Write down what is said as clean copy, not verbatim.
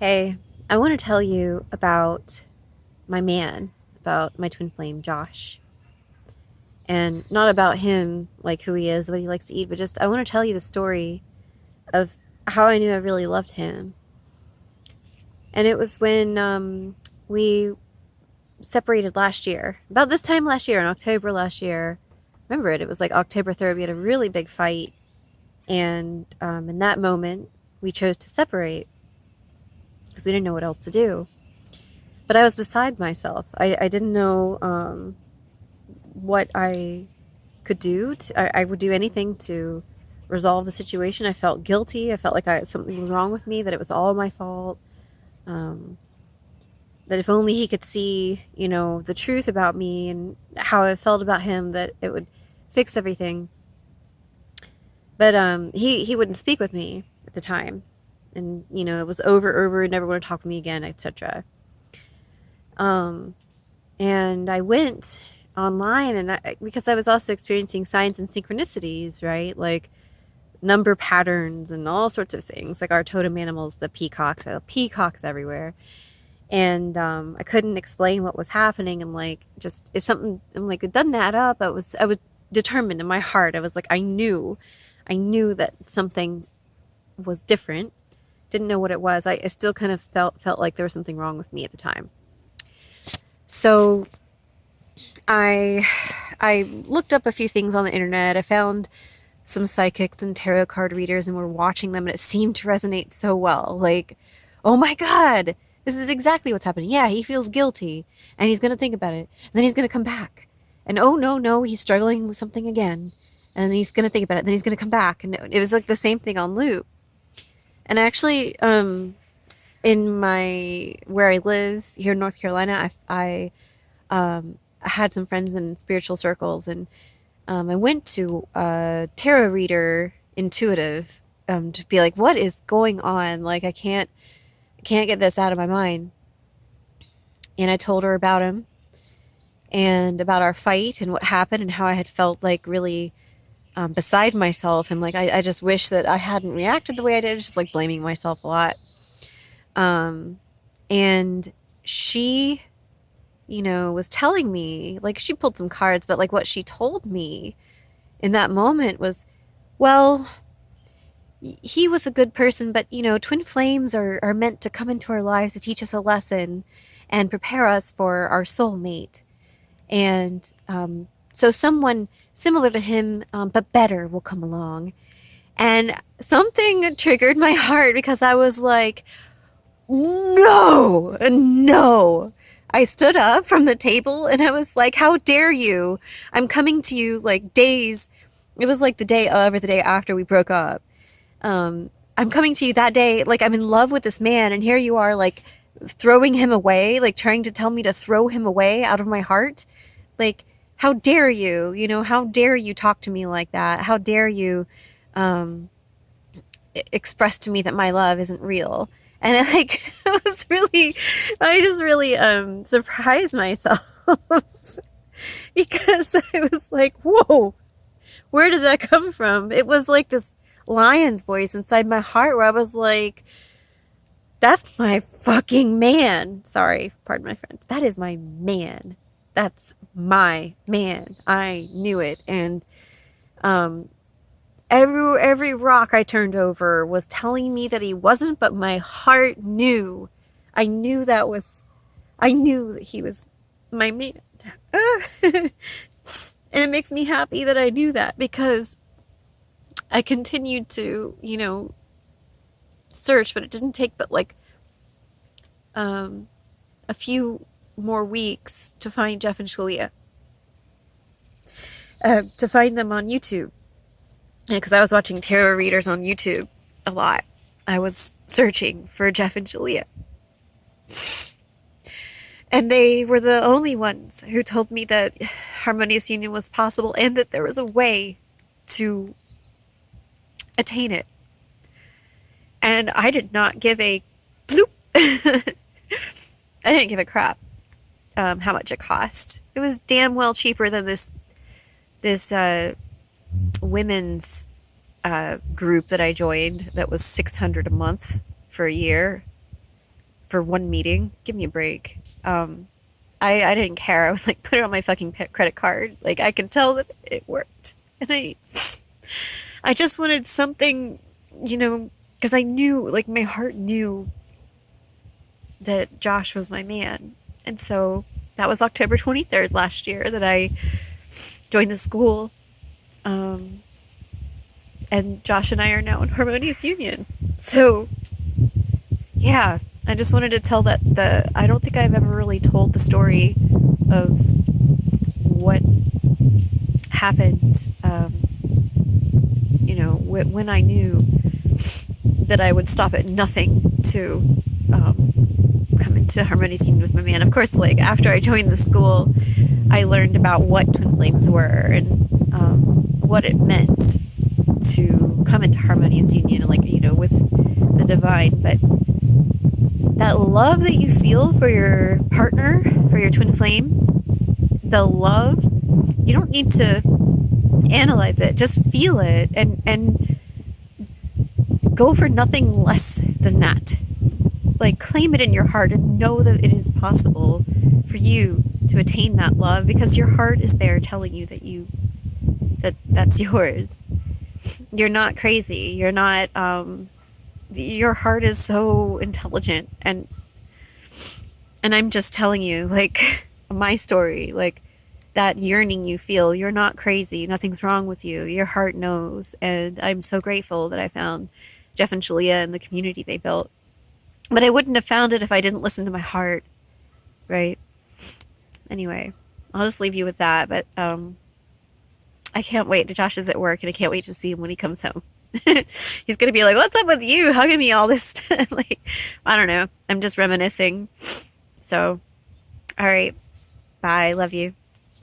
Hey, I want to tell you about my man, about my twin flame, Josh. And not about him, like who he is, what he likes to eat, but just I want to tell you the story of how I knew I really loved him. And it was when we separated last year. About this time last year, in October last year. Remember it? It was like October 3rd. We had a really big fight. And in that moment, we chose to separate because we didn't know what else to do. But I was beside myself. I didn't know what I could do. I would do anything to resolve the situation. I felt guilty. I felt like something was wrong with me, that it was all my fault. Um, that if only he could see, the truth about me and how I felt about him, that it would fix everything. But he wouldn't speak with me at the time. And, it was over, never want to talk with me again, etc. And I went online, and because I was also experiencing signs and synchronicities, right? Like number patterns and all sorts of things, like our totem animals, the peacocks. I have peacocks everywhere. And I couldn't explain what was happening, and like just it's something. I'm like, it doesn't add up. I was determined in my heart. I was like, I knew that something was different. Didn't know what it was. I still kind of felt like there was something wrong with me at the time. So I looked up a few things on the internet. I found some psychics and tarot card readers, and we're watching them, and it seemed to resonate so well. Like, oh my God, this is exactly what's happening. Yeah, he feels guilty, and he's going to think about it, and then he's going to come back. And oh, no, he's struggling with something again, and then he's going to think about it, and then he's going to come back. And it was like the same thing on loop. And actually, in where I live here in North Carolina, I had some friends in spiritual circles, and I went to a tarot reader intuitive to be like, what is going on? Like, I can't get this out of my mind. And I told her about him and about our fight and what happened and how I had felt like really beside myself. And like, I just wish that I hadn't reacted the way I did, just like blaming myself a lot. And she, was telling me, like, she pulled some cards, but like what she told me in that moment was, well, he was a good person, but twin flames are meant to come into our lives to teach us a lesson and prepare us for our soulmate. And so someone similar to him, but better, will come along. And something triggered my heart because I was like, no. I stood up from the table and I was like, how dare you? I'm coming to you like days. It was like the day of or the day after we broke up. I'm coming to you that day, like I'm in love with this man, and here you are, like throwing him away, like trying to tell me to throw him away out of my heart. Like, how dare you? How dare you talk to me like that? How dare you express to me that my love isn't real? And it was really, I just really surprised myself because I was like, whoa, where did that come from? It was like this lion's voice inside my heart where I was like, that's my fucking man. Sorry, pardon my French. That is my man. That's my man. I knew it. And every rock I turned over was telling me that he wasn't, but my heart knew. I knew that he was my man. And it makes me happy that I knew that, because I continued to, search, but it didn't take but like a few more weeks to find Jeff and Shaleia, to find them on YouTube. And because I was watching tarot readers on YouTube a lot, I was searching for Jeff and Shaleia. And they were the only ones who told me that harmonious union was possible and that there was a way to attain it. And I did not give a bloop. I didn't give a crap how much it cost. It was damn well cheaper than this women's group that I joined that was $600 a month for a year. for one meeting. Give me a break. I didn't care. I was like, put it on my fucking credit card. Like, I could tell that it worked. And I just wanted something, because I knew, like, my heart knew that Josh was my man. And so that was October 23rd last year that I joined the school. And Josh and I are now in harmonious union. So, yeah, I just wanted to tell I don't think I've ever really told the story of what happened, when I knew that I would stop at nothing to come into harmonious union with my man. Of course, like, after I joined the school, I learned about what twin flames were and what it meant to come into harmonious union, like, with the divine. But that love that you feel for your partner, for your twin flame, the love, you don't need to analyze it. Just feel it and go for nothing less than that. Like, claim it in your heart and know that it is possible for you to attain that love, because your heart is there telling you that's yours. You're not crazy. You're not, your heart is so intelligent, and I'm just telling you, like, my story, like, that yearning you feel, you're not crazy. Nothing's wrong with you. Your heart knows. And I'm so grateful that I found Jeff and Shaleia and the community they built. But I wouldn't have found it if I didn't listen to my heart, right? Anyway, I'll just leave you with that. But I can't wait. Josh is at work, and I can't wait to see him when he comes home. He's going to be like, what's up with you? Hugging me all this stuff. Like, I don't know. I'm just reminiscing. So, all right. Bye. Love you.